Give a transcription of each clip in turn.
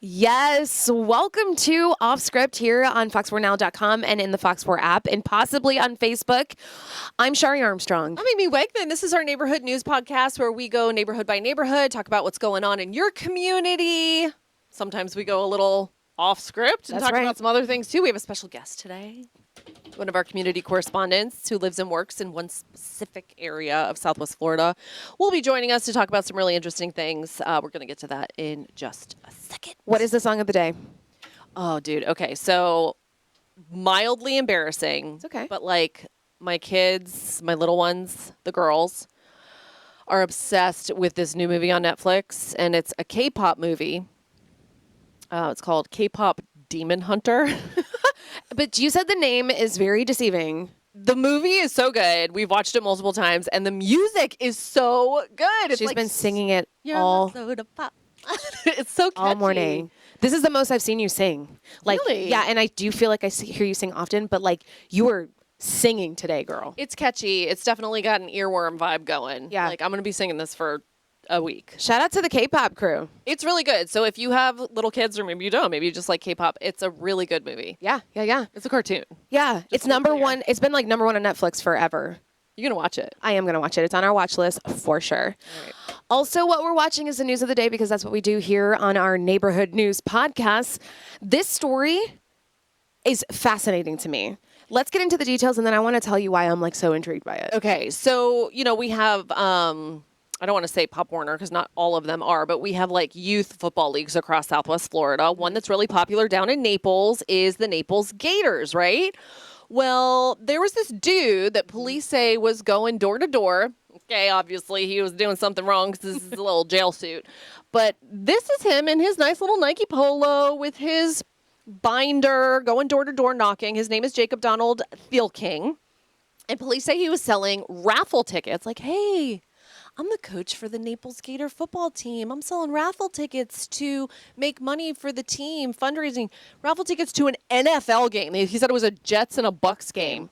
Yes, welcome to Off Script here on fox4now.com and in the Fox 4 app and possibly on Facebook. I'm Shari Armstrong. I'm Amy Wegman. This is our neighborhood news podcast where we go neighborhood by neighborhood, talk about what's going on in your community. Sometimes we go a little off script and talk about some other things too. We have a special guest today. One of our community correspondents who lives and works in one specific area of Southwest Florida will be joining us to talk about some really interesting things. We're going to get to that in just a second. What is the song of the day? Oh, dude. Okay, so mildly embarrassing. It's okay. But like my kids, my little ones, the girls, are obsessed with this new movie on Netflix, and it's a K-pop movie. It's called K-pop Demon Hunter. But you said the name is very deceiving. The movie is so good. We've watched it multiple times, and the music is so good. She's been singing it all It's so catchy. all morning. This is the most I've seen you sing. Like, Really? Yeah, and I do feel like hear you sing often, but like you were singing today, girl. It's catchy. It's definitely got an earworm vibe going. Yeah. Like, I'm going to be singing this for a week. Shout out to the K-pop crew. It's really good. So if you have little kids, or maybe you don't, maybe you just like K-pop, it's a really good movie. Yeah. It's a cartoon. Yeah, it's to be number clear. one. It's been like number one on Netflix forever. You're going to watch it. I am going to watch it. It's on our watch list for sure. All right. Also, what we're watching is the news of the day because that's what we do here on our neighborhood news podcast. This story is fascinating to me. Let's get into the details and then I want to tell you why I'm like so intrigued by it. Okay. So, we have, I don't want to say Pop Warner because not all of them are, but we have like youth football leagues across Southwest Florida. One that's really popular down in Naples is the Naples Gators, right? Well, there was this dude that police say was going door to door. Okay, obviously he was doing something wrong because this is a little jail suit. But this is him in his nice little Nike polo with his binder going door to door knocking. His name is Jacob Donald Thielking. And police say he was selling raffle tickets. Like, hey, I'm the coach for the Naples Gator football team. I'm selling raffle tickets to make money for the team, fundraising raffle tickets to an NFL game. He said it was a Jets and a Bucks game.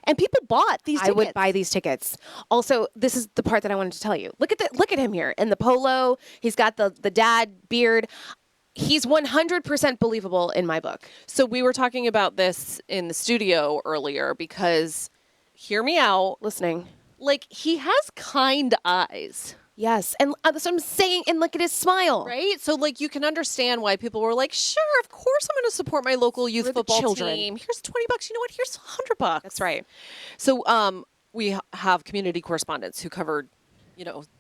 And people bought these tickets. I would buy these tickets. Also, this is the part that I wanted to tell you. Look at him here in the polo. He's got the dad beard. He's 100% believable in my book. So we were talking about this in the studio earlier because, hear me out, Listening. like he has kind eyes. Yes. And that's what I'm saying. And look at his smile. Right? So, like, you can understand why people were like, sure, of course I'm going to support my local youth For the football children. team. Here's $20. You know what? Here's $100. That's right. So, we have community correspondents who covered,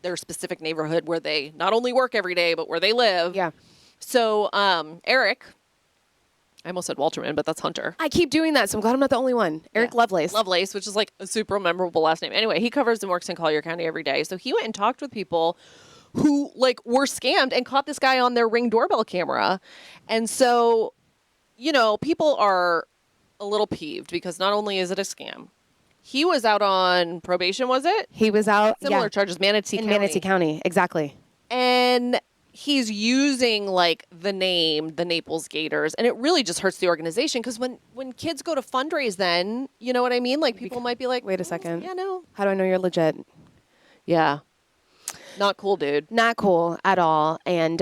their specific neighborhood where they not only work every day, but where they live. Yeah. So, Eric, I almost said Walterman, but that's Hunter. I keep doing that, so I'm glad I'm not the only one. Eric Lovelace. Lovelace, which is like a super memorable last name. Anyway, he covers and works in Collier County every day. So he went and talked with people who like were scammed and caught this guy on their Ring doorbell camera. And so, people are a little peeved because not only is it a scam, he was out on probation, was it? He was out. Similar charges, Manatee in County. Manatee County. Exactly. And he's using like the name, the Naples Gators, and it really just hurts the organization because when kids go to fundraise, then you know what I mean. Like people might be like, Wait a second. Yeah, no. How do I know you're legit? Yeah, not cool, dude. Not cool at all. And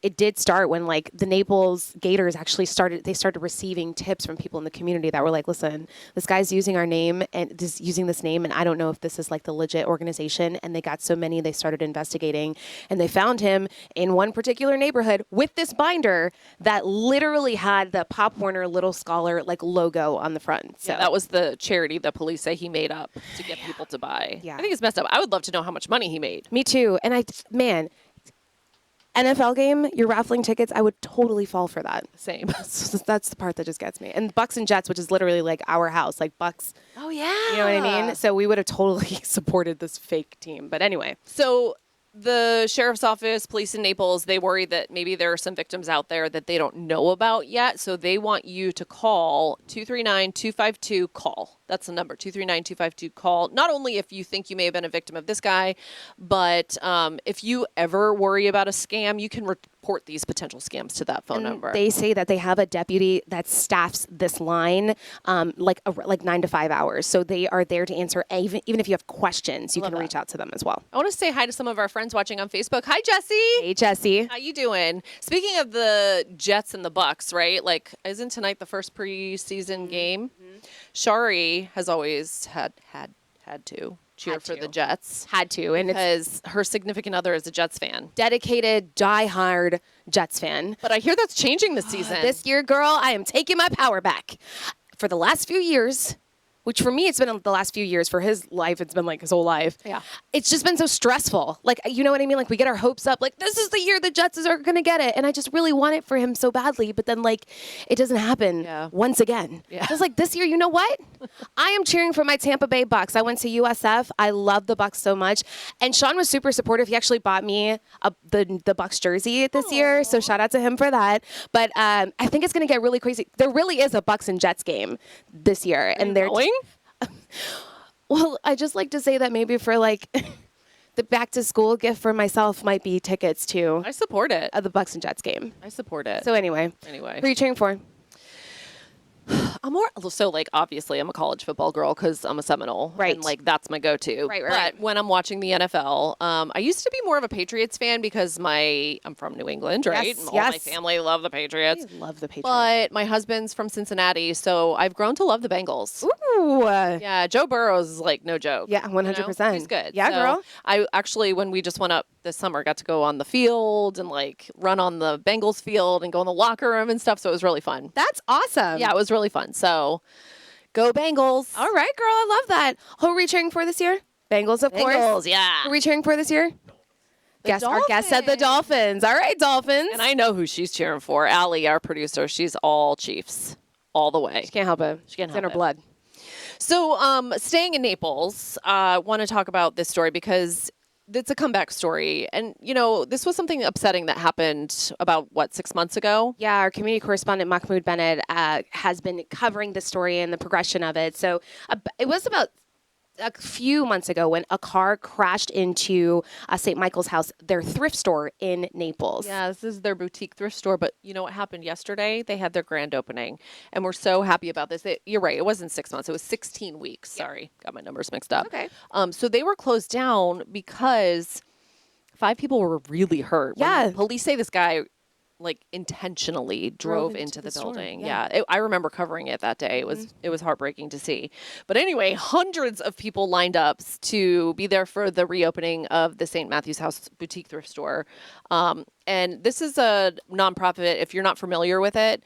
it did start when like the Naples Gators actually started receiving tips from people in the community that were like, listen, this guy's using our name and using this name, and I don't know if this is like the legit organization. And they got so many, they started investigating, and they found him in one particular neighborhood with this binder that literally had the Pop Warner Little Scholar like logo on the front. So Yeah, that was the charity the police say he made up to get people to buy. Yeah. I think it's messed up. I would love to know how much money he made. Me too. And NFL game, you're raffling tickets, I would totally fall for that. Same. That's the part that just gets me. And Bucks and Jets, which is literally like our house, like Bucks, Oh yeah. you know what I mean? So we would have totally supported this fake team. But anyway, So the sheriff's office, police in Naples, they worry that maybe there are some victims out there that they don't know about yet. So they want you to call 239-252-CALL. That's the number, 239-252-CALL. Not only if you think you may have been a victim of this guy, but if you ever worry about a scam, you can report these potential scams to that phone number. They say that they have a deputy that staffs this line like 9 to 5 hours. So they are there to answer, even if you have questions, you can reach out to them as well. I want to say hi to some of our friends watching on Facebook. Hi, Jesse. Hey, Jesse. How you doing? Speaking of the Jets and the Bucks, right? Like, isn't tonight the first preseason game? Shari has always had to cheer Had for to. the Jets. Had to. And it's Because her significant other is a Jets fan. dedicated, diehard Jets fan. But I hear that's changing this season. This year, girl, I am taking my power back. For the last few years, which for me, it's been the last few years. For his life, it's been like his whole life. Yeah. It's just been so stressful. Like, you know what I mean? Like, we get our hopes up. Like, this is the year the Jets are going to get it. And I just really want it for him so badly. But then, like, it doesn't happen once again. Yeah. Just like this year, you know what? I am cheering for my Tampa Bay Bucks. I went to USF. I love the Bucks so much. And Sean was super supportive. He actually bought me the Bucks jersey this year. So shout out to him for that. But I think it's going to get really crazy. There really is a Bucks and Jets game this year. And they're going? Well, I just like to say that maybe for like the back to school gift for myself might be tickets to I support it. the Bucks and Jets game. I support it. So anyway, who are you cheering for? I'm more so like obviously I'm a college football girl because I'm a Seminole, Right. And like that's my go-to. Right. But when I'm watching the NFL, I used to be more of a Patriots fan because I'm from New England, right? Yes, And all my yes. family love the Patriots. I love the Patriots. But my husband's from Cincinnati, so I've grown to love the Bengals. Ooh. Yeah, Joe Burrow is like no joke. Yeah, 100%. He's good. Yeah, So girl. I actually, when we just went up this summer, got to go on the field and like run on the Bengals field and go in the locker room and stuff. So it was really fun. That's awesome. Yeah, it was really fun. So go Bengals. All right, girl. I love that. Who are we cheering for this year? Bengals, of course. Bengals, yeah. Who are we cheering for this year? Our guest said the Dolphins. All right, Dolphins. And I know who she's cheering for. Allie, our producer, she's all Chiefs all the way. She can't help it. She can't It's in help her it. blood. So, staying in Naples, I want to talk about this story because it's a comeback story. And, you know, this was something upsetting that happened about, 6 months ago? Yeah, our community correspondent Mahmoud Bennett has been covering the story and the progression of it. So it was about a few months ago when a car crashed into St. Michael's House, their thrift store in Naples. Yeah, this is their boutique thrift store. But you know what happened yesterday? They had their grand opening. And we're so happy about this. You're right. It wasn't 6 months. It was 16 weeks. Sorry. Got my numbers mixed up. Okay. So they were closed down because 5 people were really hurt. When Yeah. police say this guy like intentionally drove into the store, building. yeah. I remember covering it that day. It was heartbreaking to see. But anyway, hundreds of people lined up to be there for the reopening of the St. Matthew's House boutique thrift store. And this is a nonprofit. If you're not familiar with it,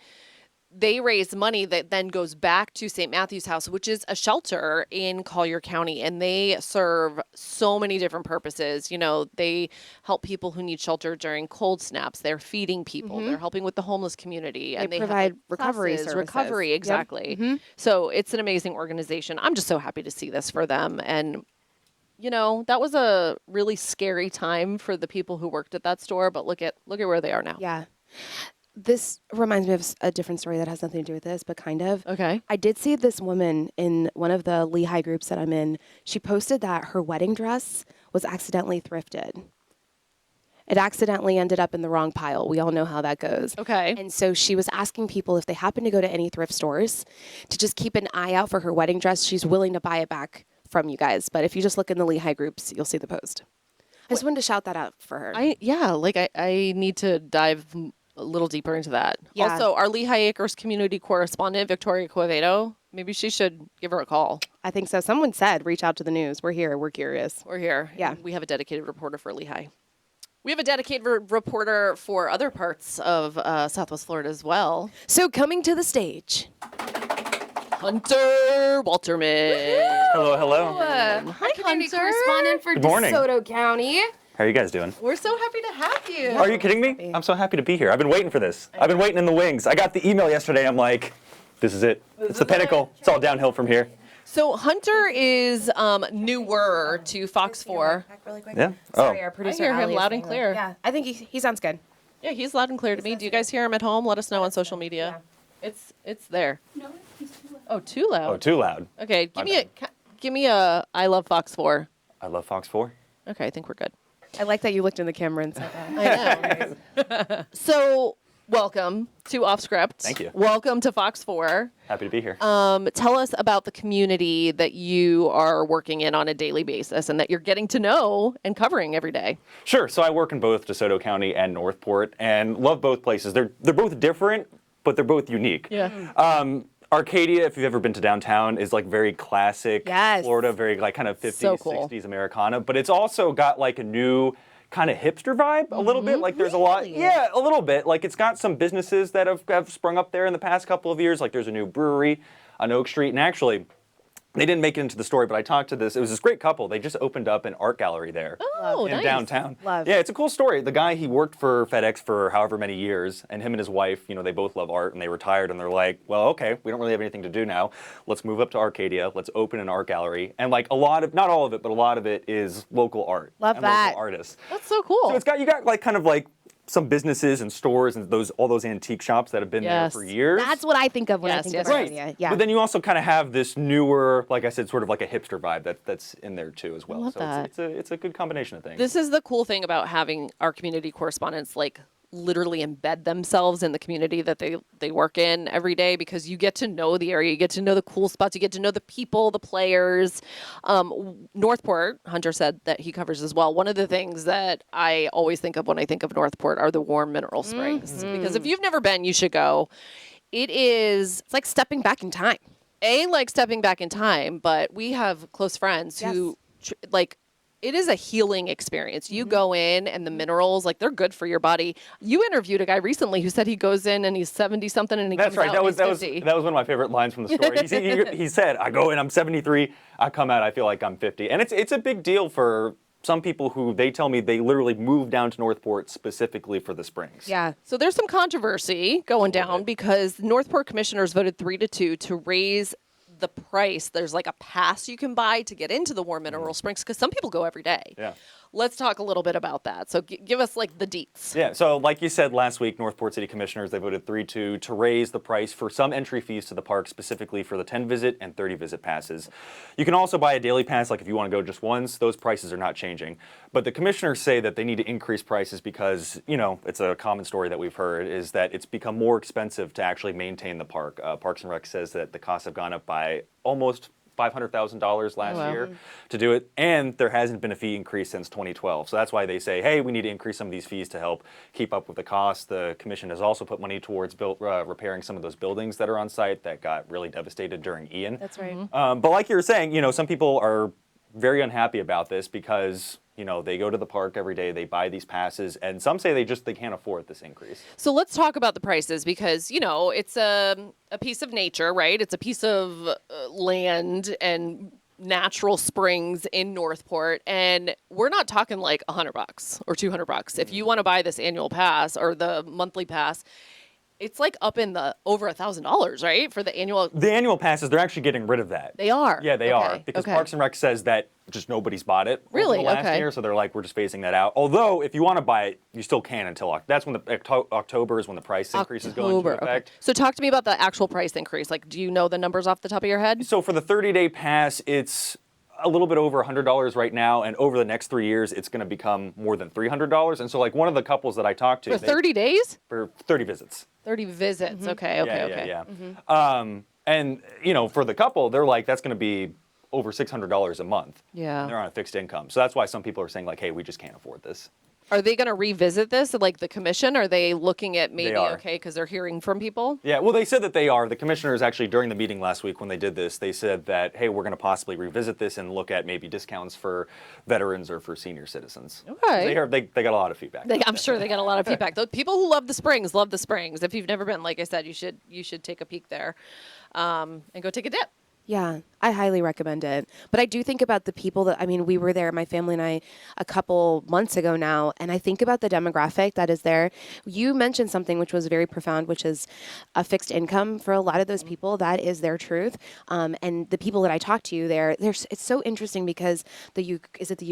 they raise money that then goes back to St. Matthew's House, which is a shelter in Collier County, and they serve so many different purposes. You know, they help people who need shelter during cold snaps. They're feeding people. They're helping with the homeless community, and they have, provide like, recovery classes, services. recovery, Yep. exactly. So it's an amazing organization. I'm just so happy to see this for them. And you know, that was a really scary time for the people who worked at that store. But look at where they are now. Yeah. This reminds me of a different story that has nothing to do with this, but kind of. Okay. I did see this woman in one of the Lehigh groups that I'm in. She posted that her wedding dress was accidentally thrifted. It accidentally ended up in the wrong pile. We all know how that goes. Okay. And so she was asking people if they happen to go to any thrift stores to just keep an eye out for her wedding dress. She's willing to buy it back from you guys. But if you just look in the Lehigh groups, you'll see the post. I just wanted to shout that out for her. I need to dive a little deeper into that. Yeah. Also, our Lehigh Acres community correspondent, Victoria Quevedo, maybe she should give her a call. I think so. Someone said, reach out to the news. We're here. We're curious. We're here. Yeah. And we have a dedicated reporter for Lehigh. We have a dedicated reporter for other parts of Southwest Florida as well. So coming to the stage. Hunter Walterman. Hello, hello. Hi, community correspondent for Good morning. DeSoto County. How are you guys doing? We're so happy to have you. Are you kidding me? I'm so happy to be here. I've been waiting for this. I've been waiting in the wings. I got the email yesterday. I'm like, this is it. It's the pinnacle. It's all downhill from here. So Hunter is newer to Fox 4. Yeah. Sorry, Oh, our producer. I hear him Allie is loud and saying clear. that. Yeah, I think he sounds good. Yeah, he's loud and clear to me. Do you guys hear him at home? Let us know on social media. It's there. No, he's too loud. Oh, too loud. Oh, too loud. Okay, My give me a I love Fox 4. I love Fox 4. Okay, I think we're good. I like that you looked in the camera and said that. I know. So, welcome to Off Script. Thank you. Welcome to Fox 4. Happy to be here. Tell us about the community that you are working in on a daily basis and that you're getting to know and covering every day. Sure. So I work in both DeSoto County and Northport, and love both places. They're both different, but they're both unique. Yeah. Arcadia, if you've ever been to downtown, is like very classic Yes. Florida, very like kind of 50s, So cool. 60s Americana, but it's also got like a new kind of hipster vibe a little bit. Like there's a lot, yeah, a little bit. Like it's got some businesses that have sprung up there in the past couple of years. Like there's a new brewery on Oak Street, and actually, they didn't make it into the story, but I talked to it was this great couple. They just opened up an art gallery there. Oh, in nice. downtown. Love. Yeah, it's a cool story. The guy, he worked for FedEx for however many years, and him and his wife, they both love art, and they retired, and they're like, well, okay, we don't really have anything to do now. Let's move up to Arcadia. Let's open an art gallery. And like a lot of, not all of it, but a lot of it is local art. Love and that. local artists. That's so cool. So you got like kind of like some businesses and stores and all those antique shops that have been Yes. there for years. That's what I think of when I Yes, think yes, of yes. Arcadia. Yeah. But then you also kind of have this newer, like I said, sort of like a hipster vibe that's in there too as well. love So that. it's a good combination of things. This is the cool thing about having our community correspondents like literally embed themselves in the community that they work in every day, because you get to know the area, you get to know the cool spots, you get to know the people, the players. Northport, Hunter said that he covers as well. One of the things that I always think of when I think of Northport are the warm mineral springs, because if you've never been, you should go. It's like stepping back in time. like stepping back in time, but we have close friends who it is a healing experience. You go in and the minerals, like they're good for your body. You interviewed a guy recently who said he goes in and he's 70 something and he That's comes right. out That and was he's 50. that was one of my favorite lines from the story. He said, "I go in, I'm 73. I come out, I feel like I'm 50." And it's a big deal for some people who they tell me they literally moved down to Northport specifically for the springs. Yeah. So there's some controversy going down because Northport commissioners voted 3-2 to raise the price. There's like a pass you can buy to get into the warm mineral springs because some people go every day. Yeah. Let's talk a little bit about that. So give us like the deets. Yeah, so like you said last week, Northport City Commissioners, they voted 3-2 to raise the price for some entry fees to the park, specifically for the 10-visit and 30-visit passes. You can also buy a daily pass, like if you want to go just once, those prices are not changing. But the commissioners say that they need to increase prices because, it's a common story that we've heard, is that it's become more expensive to actually maintain the park. Parks and Rec says that the costs have gone up by almost $500,000 last year to do it, and there hasn't been a fee increase since 2012. So that's why they say, hey, we need to increase some of these fees to help keep up with the cost. The commission has also put money towards repairing some of those buildings that are on site that got really devastated during Ian. That's right. But like you were saying, some people are very unhappy about this because they go to the park every day, they buy these passes, and some say they can't afford this increase. So let's talk about the prices because, it's a piece of nature, right? It's a piece of land and natural springs in Northport. And we're not talking like $100 or $200. If you want to buy this annual pass or the monthly pass, it's like up in the over $1,000, right? For the annual. The annual passes, they're actually getting rid of that. They are. Yeah, they are. Okay, Because okay. Parks and Rec says that just nobody's bought it over Really? the last Okay. year, so they're like, we're just phasing that out. Although, if you want to buy it, you still can until that's when October is when the price increase is going into October, effect. okay. So talk to me about the actual price increase. Like, do you know the numbers off the top of your head? So for the 30-day pass, it's a little bit over $100 right now, and over the next 3 years, it's going to become more than $300. And so, like one of the couples that I talked to, For 30 days? for 30 visits. 30 visits. Okay, okay. Yeah. And for the couple, they're like, that's going to be over $600 a month. Yeah. And they're on a fixed income, so that's why some people are saying like, hey, we just can't afford this. Are they going to revisit this, like the commission? Are they looking at maybe, They are. okay, because they're hearing from people? Yeah, well, they said that they are. The commissioners actually, during the meeting last week when they did this, they said that, hey, we're going to possibly revisit this and look at maybe discounts for veterans or for senior citizens. Okay. They got a lot of feedback. I'm sure they got a lot of feedback. The people who love the springs love the springs. If you've never been, like I said, you should take a peek there and go take a dip. Yeah, I highly recommend it. But I do think about the people that, I mean, we were there, my family and I, a couple months ago now, and I think about the demographic that is there. You mentioned something which was very profound, which is a fixed income for a lot of those people. That is their truth. And the people that I talked to there, it's so interesting because is it the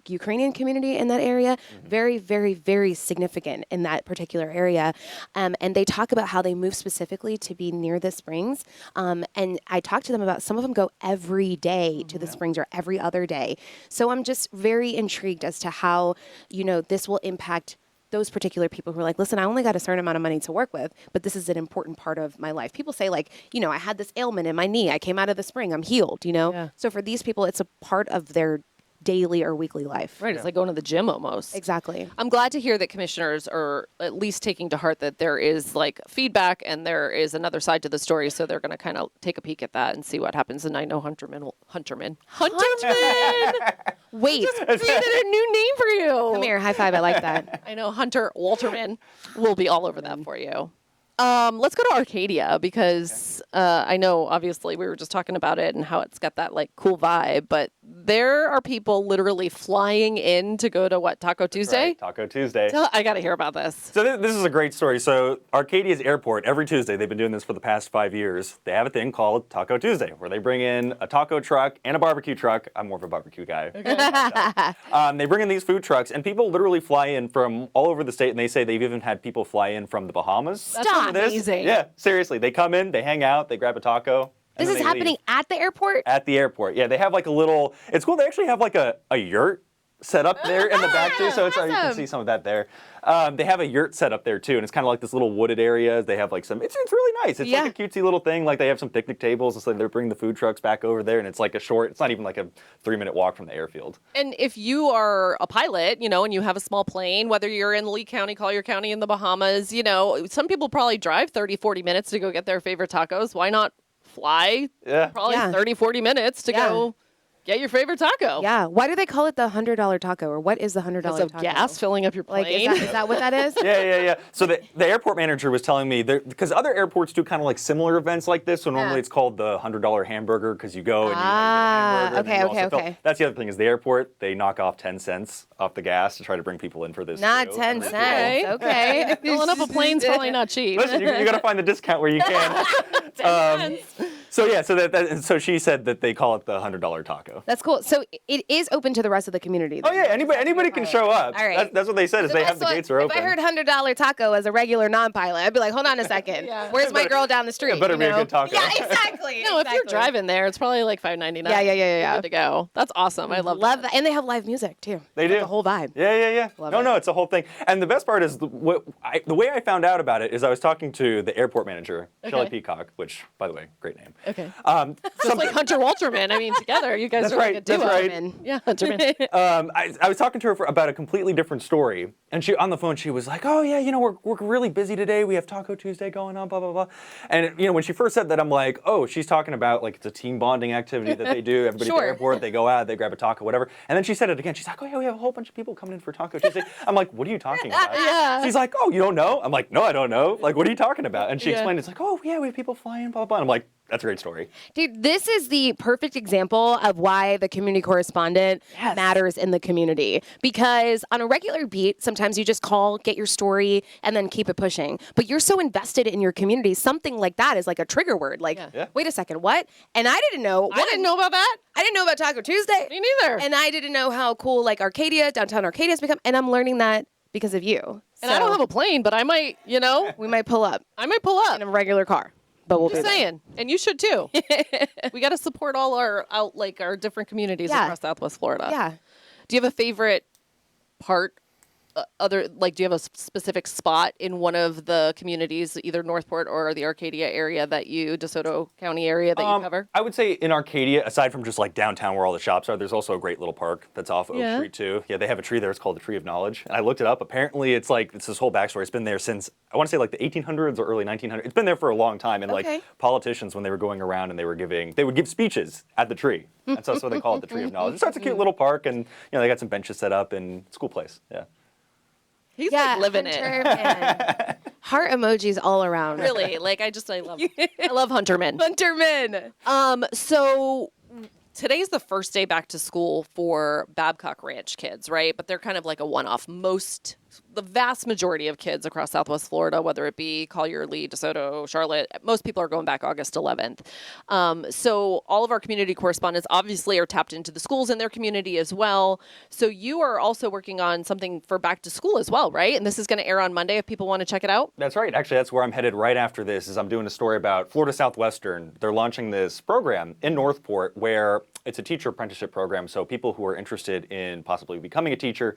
Ukrainian community in that area? Very, very, very significant in that particular area. And they talk about how they move specifically to be near the springs. And I talked to them about some of them go every day to the springs or every other day. So I'm just very intrigued as to how, this will impact those particular people who are like, listen, I only got a certain amount of money to work with, but this is an important part of my life. People say like, I had this ailment in my knee. I came out of the spring. I'm healed, Yeah. So for these people, it's a part of their daily or weekly life. Right. It's like going to the gym almost. Exactly. I'm glad to hear that commissioners are at least taking to heart that there is like feedback and there is another side to the story. So they're going to kind of take a peek at that and see what happens. And I know Hunterman. Wait, Created a new name for you. come here, high five. I like that. I know Hunter Walterman will be all over that for you. Let's go to Arcadia because I know obviously we were just talking about it and how it's got that like cool vibe, but there are people literally flying in to go to what, Taco Tuesday? Right, Taco Tuesday. I got to hear about this. So this is a great story. So Arcadia's airport, every Tuesday, they've been doing this for the past 5 years. They have a thing called Taco Tuesday, where they bring in a taco truck and a barbecue truck. I'm more of a barbecue guy. They bring in these food trucks, and people literally fly in from all over the state, and they say they've even had people fly in from the Bahamas. That's for this. amazing. Yeah, seriously. They come in, they hang out, they grab a taco. and This then is they happening leave. at the airport? At the airport. Yeah, they have like a little, it's cool. They actually have like a yurt set up there in the back too. So it's you can awesome. see some of that there. They have a yurt set up there too, and it's kind of like this little wooded area. They have like it's really nice. It's like a cutesy little thing. Like they have some picnic tables, and so they're bringing the food trucks back over there, and it's like it's not even like a 3-minute walk from the airfield. And if you are a pilot, and you have a small plane, whether you're in Lee County, Collier County in the Bahamas, some people probably drive 30, 40 minutes to go get their favorite tacos. Why not fly Yeah. probably Yeah. 30, 40 minutes to go get your favorite taco? Yeah. Why do they call it the $100 taco, or what is the $100 Because taco? of gas filling up your plane. Like, is that what that is? Yeah. So the airport manager was telling me, because other airports do kind of like similar events like this. So normally it's called the $100 hamburger because you go and you get a hamburger. and then you also fill- okay. That's the other thing is the airport, they knock off 10 cents off the gas to try to bring people in for this. Not too. 10 And cents. Okay. Filling up a plane's probably not cheap. Listen, you got to find the discount where you can. So she said that they call it the $100 taco. That's cool. So it is open to the rest of the community. Oh yeah, anybody can show up. All right. That's what they said. Is they have the gates are open. If I heard $100 taco as a regular non-pilot, I'd be like, hold on a second. Where's my girl down the street? It better be a good taco. Yeah, exactly. No, if you're driving there, it's probably like $5.99. Yeah. You're good to go. That's awesome. I love Love that. And they have live music too. They Like do the whole vibe. Yeah. Love No, it. it's the whole thing. And the best part is the way I found out about it is I was talking to the airport manager, Shelley Peacock, which, by the way, great name. Okay. Some- Just like Hunter Walterman. I mean, together, you guys That's are like right, a duo. that's right. Hunterman. Yeah, Hunterman. I was talking to her about a completely different story, and she on the phone she was like, "Oh yeah, we're really busy today. We have Taco Tuesday going on, blah blah blah." And when she first said that, I'm like, "Oh, she's talking about like it's a team bonding activity that they do. Everybody at Sure. the airport, they go out, they grab a taco, whatever." And then she said it again. She's like, "Oh yeah, we have a whole bunch of people coming in for Taco Tuesday." I'm like, "What are you talking about?" Yeah. She's like, "Oh, you don't know?" I'm like, "No, I don't know. Like, what are you talking about?" And she Yeah. explained, "It's like, oh yeah, we have people flying, blah blah blah." And I'm like, "That's a great story." Dude, this is the perfect example of why the community correspondent matters in the community. Because on a regular beat, sometimes you just call, get your story, and then keep it pushing. But you're so invested in your community, something like that is like a trigger word. Like, Yeah. wait a second, what? And I didn't know. I didn't know about that. I didn't know about Taco Tuesday. Me neither. And I didn't know how cool like Arcadia, downtown Arcadia has become. And I'm learning that because of you. And I don't have a plane, but I might, We might pull up I might pull up. in a regular car. But we'll Just do that. saying, and you should too. We got to support all our different communities Yeah. across Southwest Florida. Yeah. Do you have a favorite part? Do you have a specific spot in one of the communities, either Northport or the Arcadia area DeSoto County area that you cover? I would say in Arcadia, aside from just like downtown where all the shops are, there's also a great little park that's off Oak Yeah. Street too. Yeah, they have a tree there. It's called the Tree of Knowledge. And I looked it up. Apparently, it's this whole backstory. It's been there since, I want to say like the 1800s or early 1900s. It's been there for a long time. And Okay. like politicians, when they were going around and they would give speeches at the tree. And so that's what they call it, the Tree of Knowledge. So it's a cute little park, and they got some benches set up, and it's a cool place. Yeah. He's Yeah, like living Hunter, it. man. Heart emojis all around. Really, like I love Hunterman. Hunterman. So today's the first day back to school for Babcock Ranch kids, right? But they're kind of like a one-off. The vast majority of kids across Southwest Florida, whether it be Collier, Lee, DeSoto, Charlotte, most people are going back August 11th. So all of our community correspondents obviously are tapped into the schools in their community as well. So you are also working on something for back to school as well, right? And this is going to air on Monday if people want to check it out. That's right. Actually, that's where I'm headed right after this. Is I'm doing a story about Florida Southwestern. They're launching this program in Northport where it's a teacher apprenticeship program. So people who are interested in possibly becoming a teacher,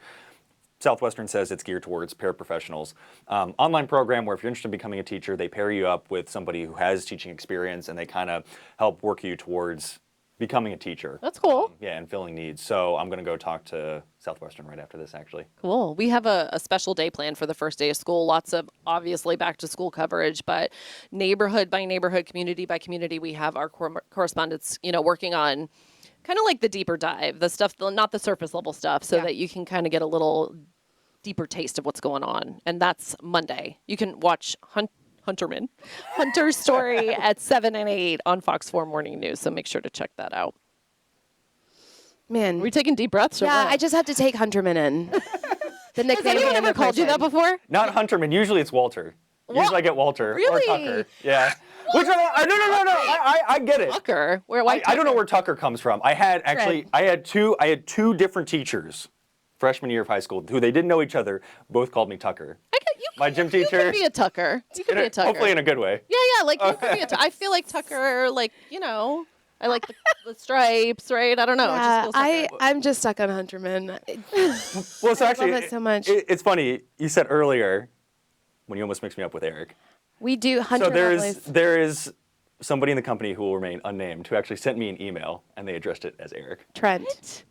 Southwestern says it's geared towards paraprofessionals. Online program where if you're interested in becoming a teacher, they pair you up with somebody who has teaching experience and they kind of help work you towards becoming a teacher. That's cool. Yeah, and filling needs. So I'm going to go talk to Southwestern right after this, actually. Cool. We have a special day planned for the first day of school. Lots of obviously back to school coverage, but neighborhood by neighborhood, community by community, we have our correspondents, working on kind of like the deeper dive, the stuff, not the surface level stuff, so that you can kind of get a little deeper taste of what's going on. And that's Monday. You can watch Hunter's story at 7 and 8 on Fox 4 Morning News. So make sure to check that out. Man. Are we taking deep breaths? Or Yeah, what? I just have to take Hunterman in. The nickname. Has anyone and ever the called you that person. before? Not Hunterman. Usually it's Walter. Usually I get Walter Really? or Tucker. Yeah. Which no. I get it. Tucker. I don't know where Tucker comes from. I had two different teachers, freshman year of high school, who they didn't know each other. Both called me Tucker. My gym You teacher. could be a Tucker. You could be a Tucker. Hopefully in a good way. Yeah. Like you could be a Tucker. I feel like Tucker. Like I like the stripes, right? I don't know. It just Yeah, feels Tucker. I'm just stuck on Hunterman. Well, so actually, love it so much. It's funny. You said earlier when you almost mixed me up with Eric. We do Hunter. So Lovelace. there is somebody in the company who will remain unnamed who actually sent me an email and they addressed it as Eric. Trent.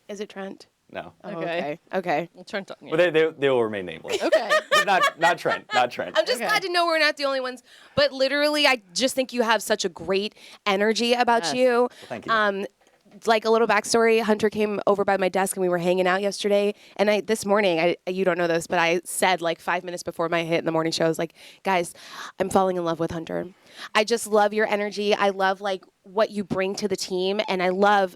Is it Trent? No. Oh, Okay. Okay. Well, Trent. Yeah. But they will remain nameless. Okay. But not Trent. Not Trent. I'm just glad to know we're not the only ones. But literally, I just think you have such a great energy about Yes. you. thank you. Like a little backstory, Hunter came over by my desk and we were hanging out yesterday. And this morning, you don't know this, but I said like 5 minutes before my hit in the morning show, I was like, guys, I'm falling in love with Hunter. I just love your energy. I love like what you bring to the team. And I love,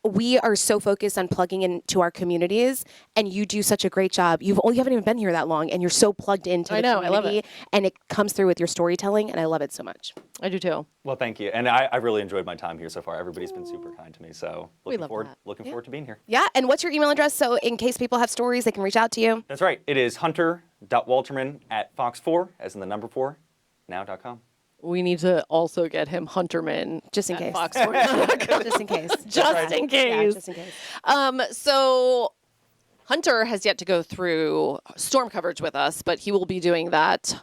we are so focused on plugging into our communities, and you do such a great job. You haven't even been here that long, and you're so plugged into the know, I love community, and it comes through with your storytelling, and I love it so much. I do too. Well, thank you. And I really enjoyed my time here so far. Everybody's been super kind to me. So looking love forward that. looking forward to being here. Yeah, and what's your email address so in case people have stories, they can reach out to you? That's right. It is hunter.walterman@fox4, as in the number 4, now.com. We need to also get him Hunterman Just in at case. Fox 4. Just in case. Just in Yeah, case. just in case. So Hunter has yet to go through storm coverage with us, but he will be doing that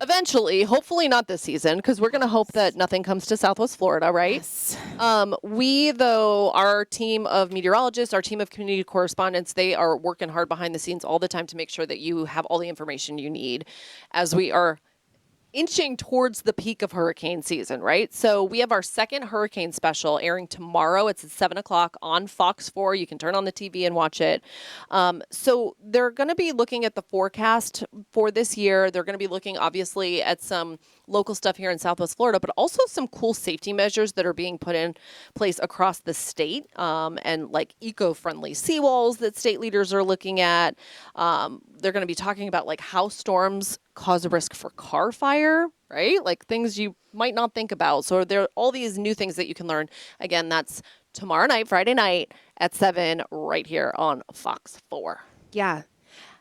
eventually. Hopefully not this season, because we're going to hope that nothing comes to Southwest Florida, right? Yes. Our team of meteorologists, our team of community correspondents, they are working hard behind the scenes all the time to make sure that you have all the information you need as we are inching towards the peak of hurricane season, right? So we have our second hurricane special airing tomorrow. It's at 7 o'clock on Fox 4. You can turn on the TV and watch it. So they're going to be looking at the forecast for this year. They're going to be looking, obviously, at some local stuff here in Southwest Florida, but also some cool safety measures that are being put in place across the state, and like eco-friendly seawalls that state leaders are looking at. They're going to be talking about like how storms cause a risk for car fire, right? Like things you might not think about. So there are all these new things that you can learn. Again, that's tomorrow night, Friday night at 7 right here on Fox 4. Yeah.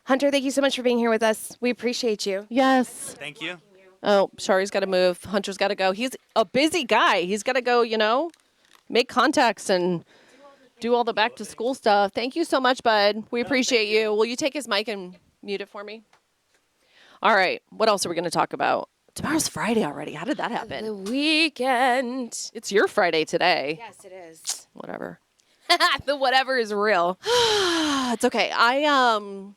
Hunter, thank you so much for being here with us. We appreciate you. Yes. Thank you. Oh, Shari's got to move. Hunter's got to go. He's a busy guy. He's got to go, make contacts and do all the back to school stuff. Thank you so much, bud. We appreciate you. Will you take his mic and mute it for me? All right. What else are we going to talk about? Tomorrow's Friday already. How did that happen? The weekend. It's your Friday today. Yes, it is. Whatever. The whatever is real. It's okay. I am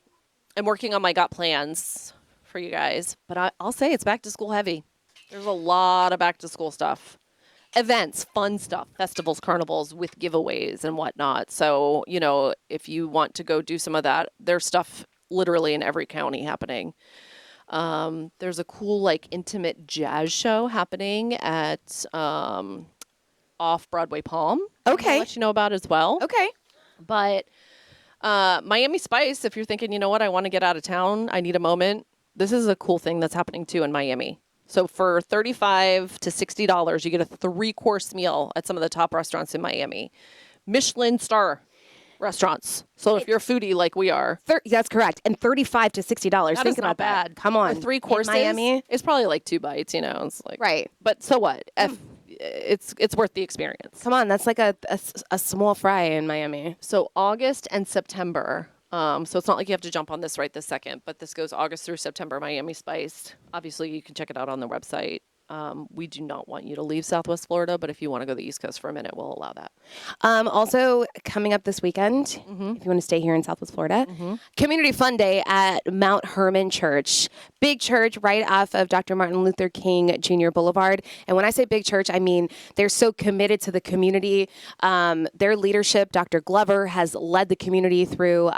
working on my got plans for you guys, but I'll say it's back to school heavy. There's a lot of back to school stuff. events, fun stuff, festivals, carnivals with giveaways and whatnot. So, you know, if you want to go do some of that, there's stuff literally in every county happening. There's a cool, like, intimate jazz show happening at off Broadway Palm. Okay. I'll let you know about as well. Okay. But Miami Spice, if you're thinking, you know what, I want to get out of town, I need a moment, this is a cool thing that's happening too in Miami. So for $35 to $60, you get a 3-course meal at some of the top restaurants in Miami. Michelin star restaurants. So if you're a foodie like we are, That's correct. And $35 to $60. that Think is about not that. bad. Come on. For 3 In courses, Miami. it's probably like 2 bites, you know. It's like Right. But so what? It's worth the experience. Come on. That's like a small fry in Miami. So August and September. So it's not like you have to jump on this right this second, but this goes August through September, Miami Spice. Obviously, you can check it out on the website. We do not want you to leave Southwest Florida, but if you want to go to the East Coast for a minute, we'll allow that. Also, coming up this weekend, if you want to stay here in Southwest Florida, Community Fun Day at Mount Hermon Church. Big church right off of Dr. Martin Luther King Jr. Boulevard. And when I say big church, I mean they're so committed to the community. Their leadership, Dr. Glover, has led the community through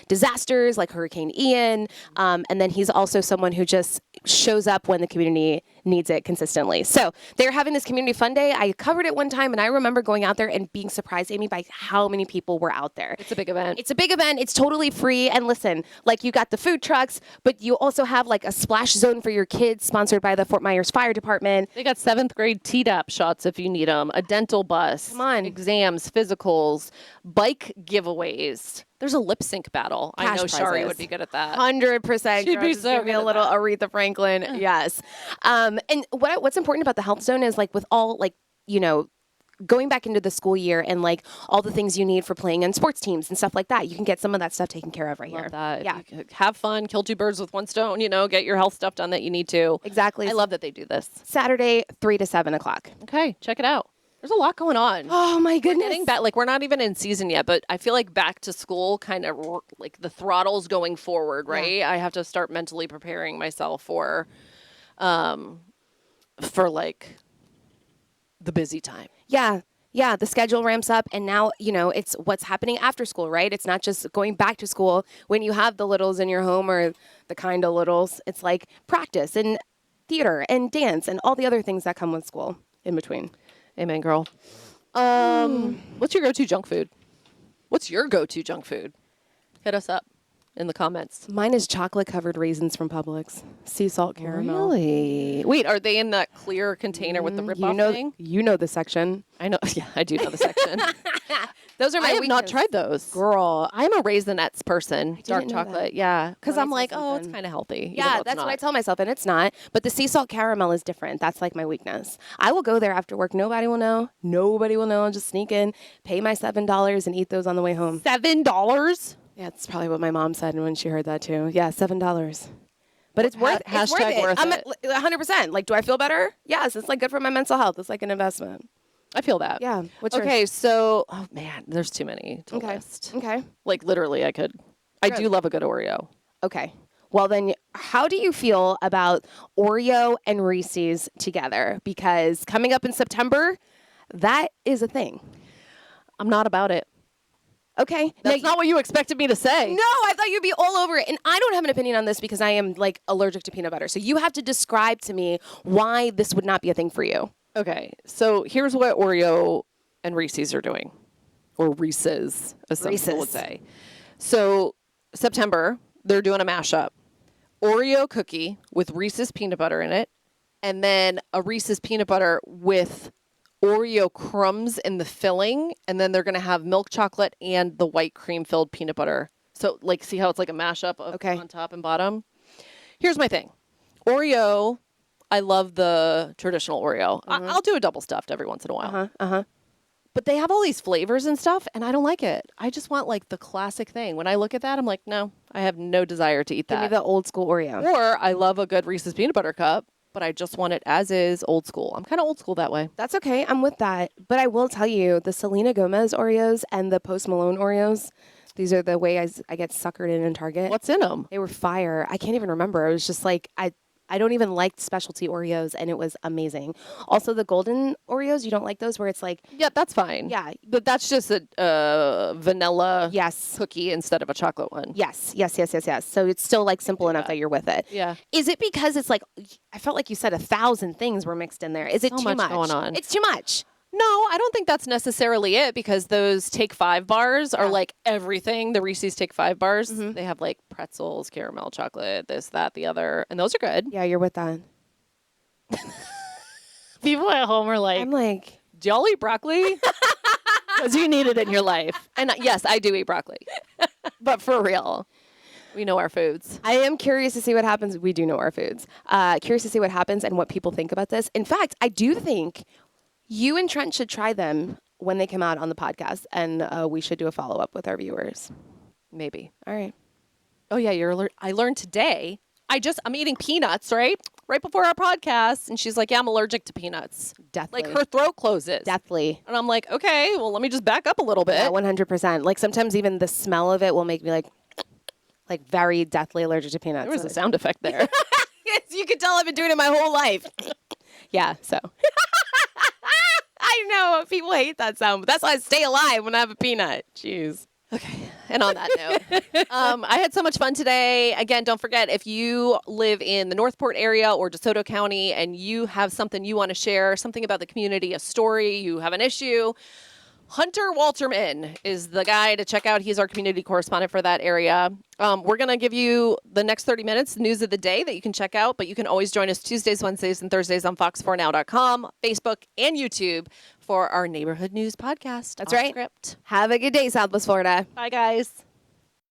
disasters like Hurricane Ian. And then he's also someone who just shows up when the community needs it consistently. So they're having this Community Fun Day. I covered it one time, and I remember going out there and being surprised, Amy, by how many people were out there. It's a big event. It's a big event. It's totally free. And listen, like you got the food trucks, but you also have like a splash zone for your kids sponsored by the Fort Myers Fire Department. They got 7th grade Tdap shots if you need them, a dental bus, Come on. exams, physicals, bike giveaways. There's a lip sync battle. I Cash know Shari prizes. would be good at that. 100%. She'd be Just so give me good a at little that. Aretha Franklin. Yes. And what's important about the health zone is like with all like, you know, going back into the school year and like all the things you need for playing in sports teams and stuff like that, you can get some of that stuff taken care of right here. Love that. Yeah, You can have fun, kill 2 birds with 1 stone, you know, get your health stuff done that you need to. exactly. I love that they do this. Saturday, 3 to 7 o'clock. Okay, check it out. There's a lot going on. Oh my We're goodness. getting back, like we're not even in season yet, but I feel like back to school kind of like the throttle's going forward, right? I have to start mentally preparing myself for like the busy time. Yeah. Yeah, the schedule ramps up, and now, you know, it's what's happening after school, right? It's not just going back to school when you have the littles in your home or the kind of littles. It's like practice and theater and dance and all the other things that come with school in between. Amen, girl. What's your go-to junk food? What's your go-to junk food? Hit us up in the comments. Mine is chocolate-covered raisins from Publix. Sea salt caramel. Really? Wait, are they in that clear container with the rip-off thing? You know the section. I know. Yeah, I do know the section. Those are my I have not weakness. tried those. Girl. I'm a Raisinets person, dark know that. chocolate. Yeah, because Let I'm me like, say oh, it's something. kind of healthy. even though Yeah, it's that's what I not. tell myself, and it's not. But the sea salt caramel is different. That's like my weakness. I will go there after work. Nobody will know. Nobody will know. I'll just sneak in, pay my $7, and eat those on the way home. $7? Yeah, that's probably what my mom said when she heard that too. Yeah, $7. But it's worth it. It's hashtag worth I'm it. 100%. Like, do I feel better? Yes, it's like good for my mental health. It's like an investment. I feel that. Yeah. What's yours? Okay, so oh man, there's too many to Okay. list. Okay. Like literally, I could. I do love a good Oreo. Okay. Well, then, how do you feel about Oreo and Reese's together? Because coming up in September, that is a thing. I'm not about it. Okay. That's not what you expected me to say. No, I thought you'd be all over it. And I don't have an opinion on this because I am like allergic to peanut butter. So you have to describe to me why this would not be a thing for you. Okay, so here's what Oreo and Reese's are doing, or Reese's, as some people would Reese's. say. So September, they're doing a mashup: Oreo cookie with Reese's peanut butter in it, and then a Reese's peanut butter with Oreo crumbs in the filling, and then they're going to have milk chocolate and the white cream filled peanut butter. So, like, see how it's like a mashup of Okay. on top and bottom? Here's my thing. Oreo, I love the traditional Oreo. I'll do a double stuffed every once in a while. But they have all these flavors and stuff, and I don't like it. I just want like the classic thing. When I look at that, I'm like, no, I have no desire to eat Give me that. the old school Oreo. Or I love a good Reese's peanut butter cup, but I just want it as is, old school. I'm kind of old school that way. That's okay. I'm with that. But I will tell you, the Selena Gomez Oreos and the Post Malone Oreos, these are the way I get suckered in Target. What's in them? They were fire. I can't even remember. It was just like, I don't even like specialty Oreos, and it was amazing. Also, the golden Oreos, you don't like those where it's like, Yeah, that's fine. Yeah. But that's just a vanilla yes, cookie instead of a chocolate one. yes, yes, yes, yes, yes. So it's still like simple enough that you're with it. Yeah. Is it because it's like, I felt like you said 1,000 things were mixed in there? Is it So too much much? going on. It's too much. No, I don't think that's necessarily it because those Take 5 bars are like everything. The Reese's Take 5 bars, they have like pretzels, caramel, chocolate, this, that, the other, and those are good. Yeah, you're with that. People at home are like, I'm like, do y'all eat broccoli? Because you need it in your life. And yes, I do eat broccoli. But for real, we know our foods. I am curious to see what happens. We do know our foods. Curious to see what happens and what people think about this. In fact, I do think you and Trent should try them when they come out on the podcast, and we should do a follow-up with our viewers. Maybe. All right. Oh yeah, I learned today. I'm eating peanuts, right? Right before our podcast. And she's like, yeah, I'm allergic to peanuts. Deathly. Like her throat closes. Deathly. And I'm like, okay, well, let me just back up a little bit. Yeah, 100%. Like sometimes even the smell of it will make me like very deathly allergic to peanuts. There was a sound effect there. Yes, you can tell I've been doing it my whole life. Yeah, so. I know people hate that sound, but that's why I stay alive when I have a peanut. Jeez. Okay. And on that note, I had so much fun today. Again, don't forget, if you live in the Northport area or DeSoto County and you have something you want to share, something about the community, a story, you have an issue, Hunter Walterman is the guy to check out. He's our community correspondent for that area. We're going to give you the next 30 minutes, news of the day that you can check out, but you can always join us Tuesdays, Wednesdays, and Thursdays on fox4now.com, Facebook, and YouTube for our Neighborhood News podcast. That's right. Script. Have a good day, Southwest Florida. Bye, guys.